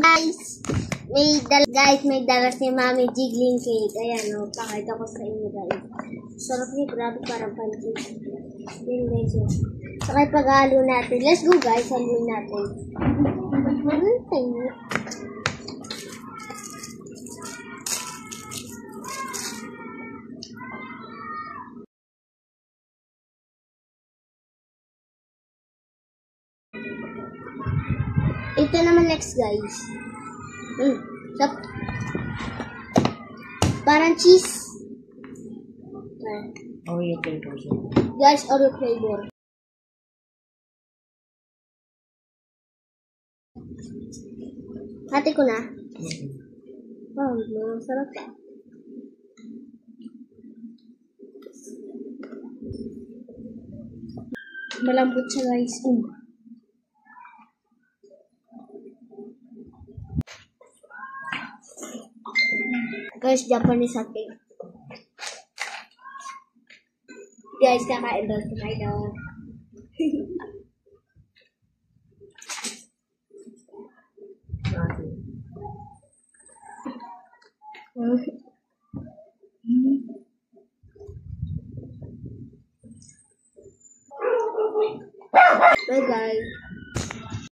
guys! May dala si Mami Jiggling Cake. Ayan, o. Pakita ko sa inyo, guys. Sarap niya, grabe, parang pancake. Yan, guys, o. Saka pag-halo natin. Let's go, guys. Haluin natin. Ito naman next, guys. Parang cheese. Oreo flavor. Guys, Oreo flavor. Hati ko na. Wow, sarap ka. Malambot siya, guys. Guys, Japanese hati. Guys, kakain daw. Bye, guys.